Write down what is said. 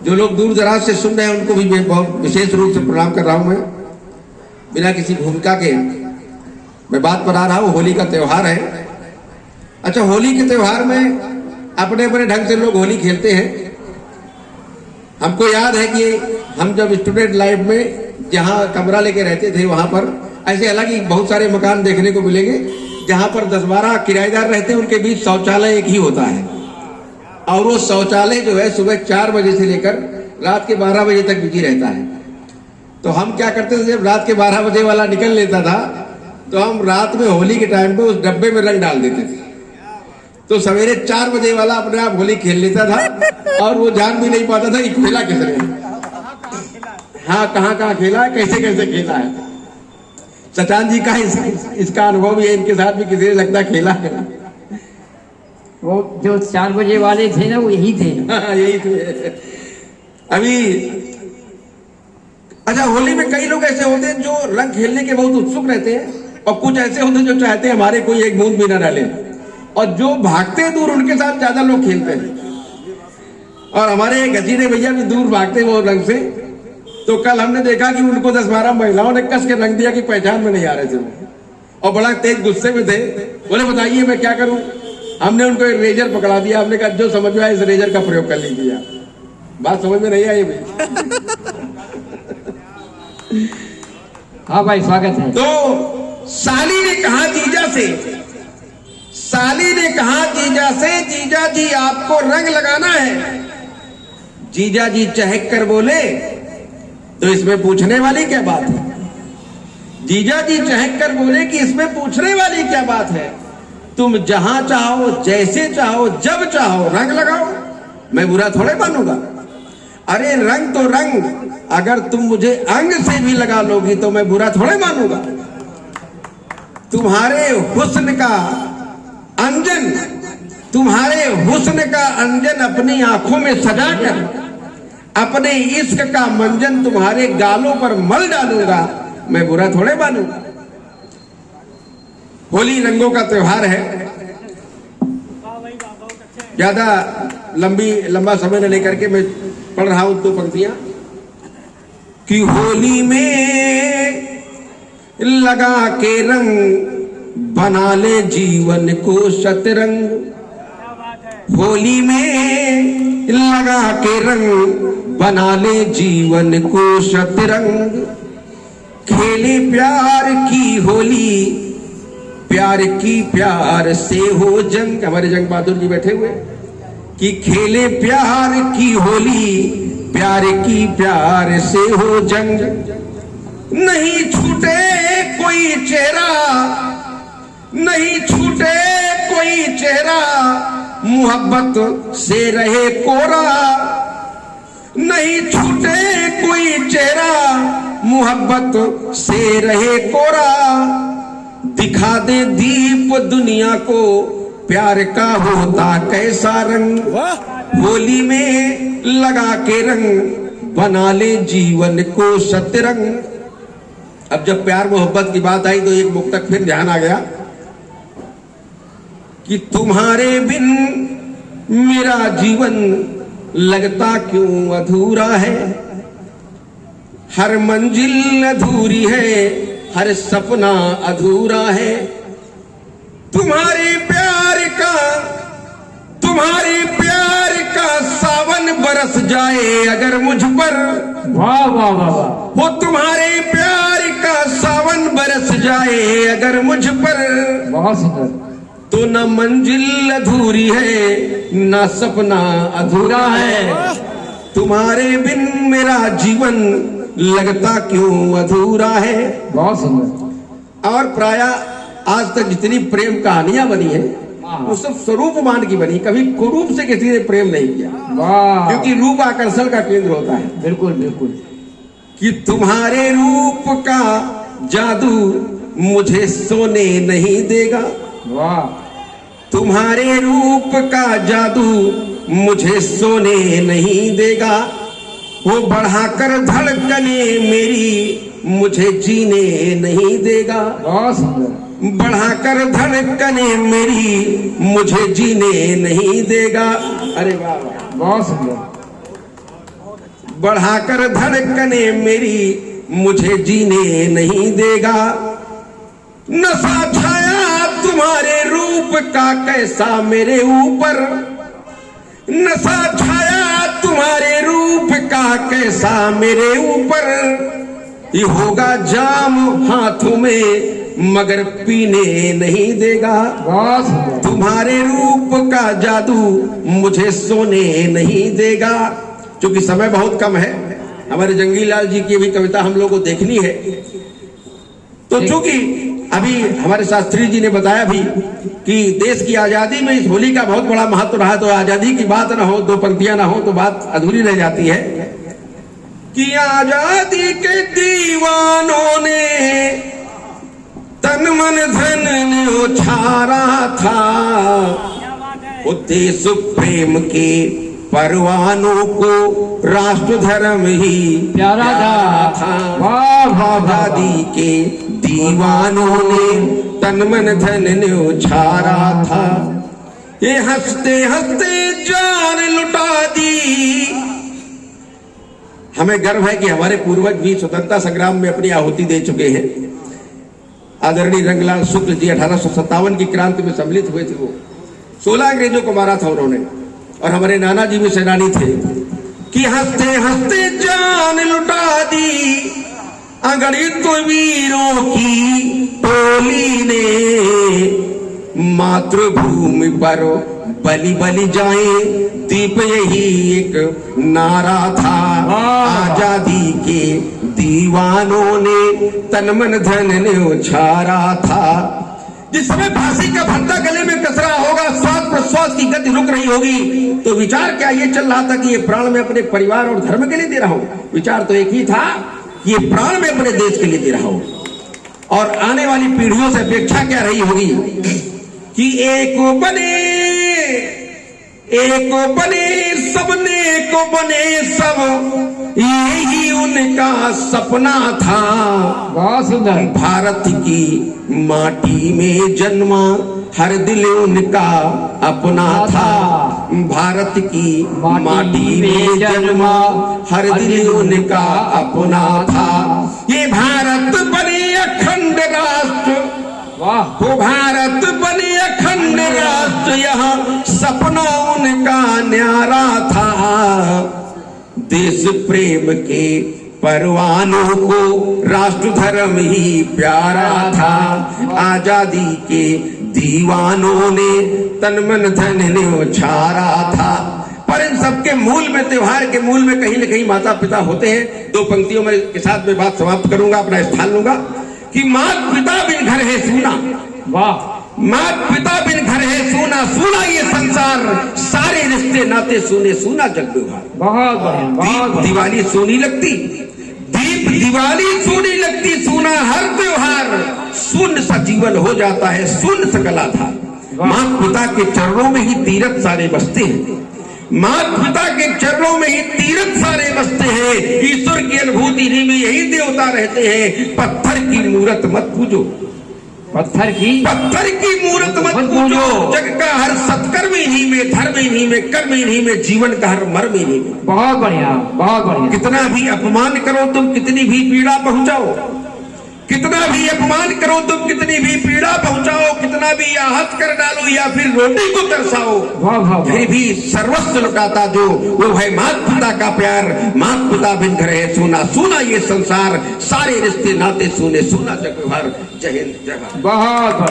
जो लोग दूर दराज से सुन रहे हैं उनको भी मैं बहुत विशेष रूप से प्रणाम कर रहा हूं। मैं बिना किसी भूमिका के मैं बात पर आ रहा हूं। होली का त्योहार है। अच्छा, होली के त्योहार में अपने अपने ढंग से लोग होली खेलते हैं। हमको याद है कि हम जब स्टूडेंट लाइफ में जहां कमरा लेके रहते थे वहां पर ऐसे हालांकि बहुत सारे मकान देखने को मिलेंगे जहां पर 10-12 किराएदार रहते हैं, उनके बीच शौचालय एक ही होता है और वो शौचालय जो है सुबह 4 बजे से लेकर रात के 12 बजे तक बिजी रहता है। तो हम क्या करते थे, जब रात के 12 बजे वाला निकल लेता था तो हम रात में होली के टाइम पे उस डब्बे में रंग डाल देते थे। तो सवेरे 4 बजे वाला अपने आप होली खेल लेता था और वो जान भी नहीं पाता था कि खेला किसने, हाँ कहाँ खेला है, कैसे कैसे खेला है। सचान जी का इसका अनुभव भी है, इनके साथ भी किसी ने लगता खेला है। वो जो 4 बजे वाले थे ना वो यही थे। यही थे अभी। अच्छा, होली में कई लोग ऐसे होते हैं जो रंग खेलने के बहुत उत्सुक रहते हैं और कुछ ऐसे होते हैं जो चाहते हैं हमारे कोई एक बूंद भी ना डाले, और जो भागते हैं दूर उनके साथ ज्यादा लोग खेलते हैं। और हमारे गजीरे भैया भी दूर भागते हैं वो रंग से। तो कल हमने देखा कि उनको 10-12 महिलाओं ने कस के रंग दिया कि पहचान में नहीं आ रहे थे और बड़ा तेज गुस्से में थे। बोले बताइए मैं क्या करूं। हमने उनको एक रेजर पकड़ा दिया। हमने कहा जो समझ में आया इस रेजर का प्रयोग कर लीजिए। बात समझ में नहीं आई भाई। हाँ भाई स्वागत है। तो साली ने कहा जीजा से, साली ने कहा जीजा से, जीजा जी आपको रंग लगाना है। जीजा जी चहक कर बोले तो इसमें पूछने वाली क्या बात है। जीजा जी चहक कर बोले कि इसमें पूछने वाली क्या बात है। तुम जहां चाहो, जैसे चाहो, जब चाहो रंग लगाओ, मैं बुरा थोड़े मानूंगा। अरे रंग तो रंग, अगर तुम मुझे अंग से भी लगा लोगी तो मैं बुरा थोड़े मानूंगा। तुम्हारे हुस्न का अंजन, तुम्हारे हुस्न का अंजन अपनी आंखों में सजाकर अपने इश्क का मंजन तुम्हारे गालों पर मल डालूंगा, मैं बुरा थोड़े मानूंगा। होली रंगों का त्योहार है। ज्यादा लंबा समय न लेकर के मैं पढ़ रहा हूं 2 पंक्तियां कि होली में लगा के रंग बना ले जीवन को शतरंग। होली में लगा के रंग बना ले जीवन को शतरंग। खेले प्यार की होली, प्यार की प्यार से हो जंग। हमारे जंग बहादुर जी बैठे हुए कि खेले प्यार की होली, प्यार की प्यार से हो जंग। नहीं छूटे कोई चेहरा, नहीं छूटे कोई चेहरा, मोहब्बत से रहे कोरा। नहीं छूटे कोई चेहरा, मोहब्बत से रहे कोरा। दिखा दे दीप दुनिया को, प्यार का होता कैसा रंग। होली में लगा के रंग बना ले जीवन को शतरंग। अब जब प्यार मोहब्बत की बात आई तो एक मुक्तक फिर ध्यान आ गया कि तुम्हारे बिन मेरा जीवन लगता क्यों अधूरा है। हर मंजिल अधूरी है, हर सपना अधूरा है। तुम्हारे प्यार का सावन बरस जाए अगर मुझ पर। वाह वाह वाह वाह। वो तुम्हारे प्यार का सावन बरस जाए अगर मुझ पर, बहुत सुंदर। तो न मंजिल अधूरी है, न सपना अधूरा है। तुम्हारे बिन मेरा जीवन लगता क्यों अधूरा है। बहुत सुंदर। और प्राय आज तक जितनी प्रेम कहानियां बनी है वो सब स्वरूपमान की बनी, कभी कुरूप से किसी ने प्रेम नहीं किया। वाह। क्योंकि रूप आकर्षण का केंद्र होता है। बिल्कुल बिल्कुल। कि तुम्हारे रूप का जादू मुझे सोने नहीं देगा। वाह। तुम्हारे रूप का जादू मुझे सोने नहीं देगा। वो बढ़ाकर धड़कने मेरी मुझे जीने नहीं देगा। बहुत सुंदर। बढ़ाकर धड़कने मेरी मुझे जीने नहीं देगा। अरे वाह वाह, बहुत सुंदर। बढ़ाकर धड़कने मेरी मुझे जीने नहीं देगा। नशा छाया तुम्हारे रूप का कैसा मेरे ऊपर, नशा छाया तुम्हारे रूप का कैसा मेरे ऊपर। ये होगा जाम हाथों में मगर पीने नहीं देगा। तुम्हारे रूप का जादू मुझे सोने नहीं देगा। क्योंकि समय बहुत कम है, हमारे जंगीलाल जी की भी कविता हम लोग को देखनी है। तो चूंकि अभी हमारे शास्त्री जी ने बताया भी कि देश की आजादी में इस होली का बहुत बड़ा महत्व रहा, तो आजादी की बात ना हो, दो पंक्तियां ना हो तो बात अधूरी रह जाती है कि आजादी के दीवानों ने तन मन धन न्योछारा था। वो देश प्रेम के परवानों को राष्ट्र धर्म ही प्यारा था। आजादी के दीवानों ने तन मन धन न्योछारा था। ये हंसते हंसते जान लुटा दी। हमें गर्व है कि हमारे पूर्वज भी स्वतंत्रता संग्राम में अपनी आहुति दे चुके हैं। आदरणीय रंगलाल शुक्ल जी 1857 की क्रांति में सम्मिलित हुए थे। वो 16 अंग्रेजों को मारा था उन्होंने, और हमारे नाना जी भी सेनानी थे। कि हंसते हंसते जान लुटा दी अगणित वीरों की टोली ने। मातृभूमि पर बलि बलि जाए दीप यही एक नारा था। आजादी के दीवानों ने तन मन धन न्योछारा था। जिस समय फांसी का भत्ता गले में कस रहा होगा, श्वास प्रश्वास की गति रुक रही होगी, तो विचार क्या ये चल रहा था कि ये प्राण में अपने परिवार और धर्म के लिए दे रहा हूं? विचार तो एक ही था कि ये प्राण में अपने देश के लिए दे रहा हूं। और आने वाली पीढ़ियों से अपेक्षा क्या रही होगी कि एक बने सबने को बने सब, यही उनका सपना था। बहुत सुंदर। भारत की माटी में जन्मा हर दिल उनका अपना था। भारत की माटी में जन्मा हर दिल उनका अपना था। ये भारत बने अखंड राष्ट्र, वो भारत बने अखंड राष्ट्र, यहाँ सपना उनका न्यारा था। देश प्रेम के परवानों को राष्ट्र धर्म ही प्यारा था। आजादी के दीवानों ने तन मन धन न्योछारा था। पर इन सबके मूल में, त्योहार के मूल में कहीं न कहीं माता पिता होते हैं। दो पंक्तियों में के साथ मैं बात समाप्त करूंगा, अपना स्थान लूंगा कि मात पिता बिन घर है सूना। वाह। मात पिता बिन घर है सूना, सूना ये संसार, सारे रिश्ते नाते सूने, सूना जग व्यवहार। बहुत बढ़िया। दीप दिवाली सोनी लगती, दीप दिवाली सोनी लगती, सूना हर त्योहार, शून्य सा जीवन हो जाता है, शून्य सा कला था। मात पिता के चरणों में ही तीर्थ सारे बसते हैं। मात पिता के चरणों में ही तीर्थ सारे बसते हैं। ईश्वर की अनुभूति में यही देवता रहते हैं। पत्थर की मूर्त मत पूजो, पत्थर की मूर्त मत पूजो। जग का हर सत्कर्म इन्हीं में, धर्म इन्हीं में, कर्म इन्हीं में, जीवन का हर मर्म इन्हीं में। बहुत बढ़िया, बहुत बढ़िया। कितना भी अपमान करो तुम, कितनी भी पीड़ा पहुंचाओ, कितना भी अपमान करो तुम, कितनी भी पीड़ा पहुंचाओ, कितना भी आहत कर डालो या फिर रोटी को तरसाओ, फिर भी सर्वस्व लुटाता जो वो है मात पिता का प्यार। मात पिता बिन घर है सूना, सूना ये संसार, सारे रिश्ते नाते सूने, सूना जग व्यवहार। जय हिंद, जय भारत। बहुत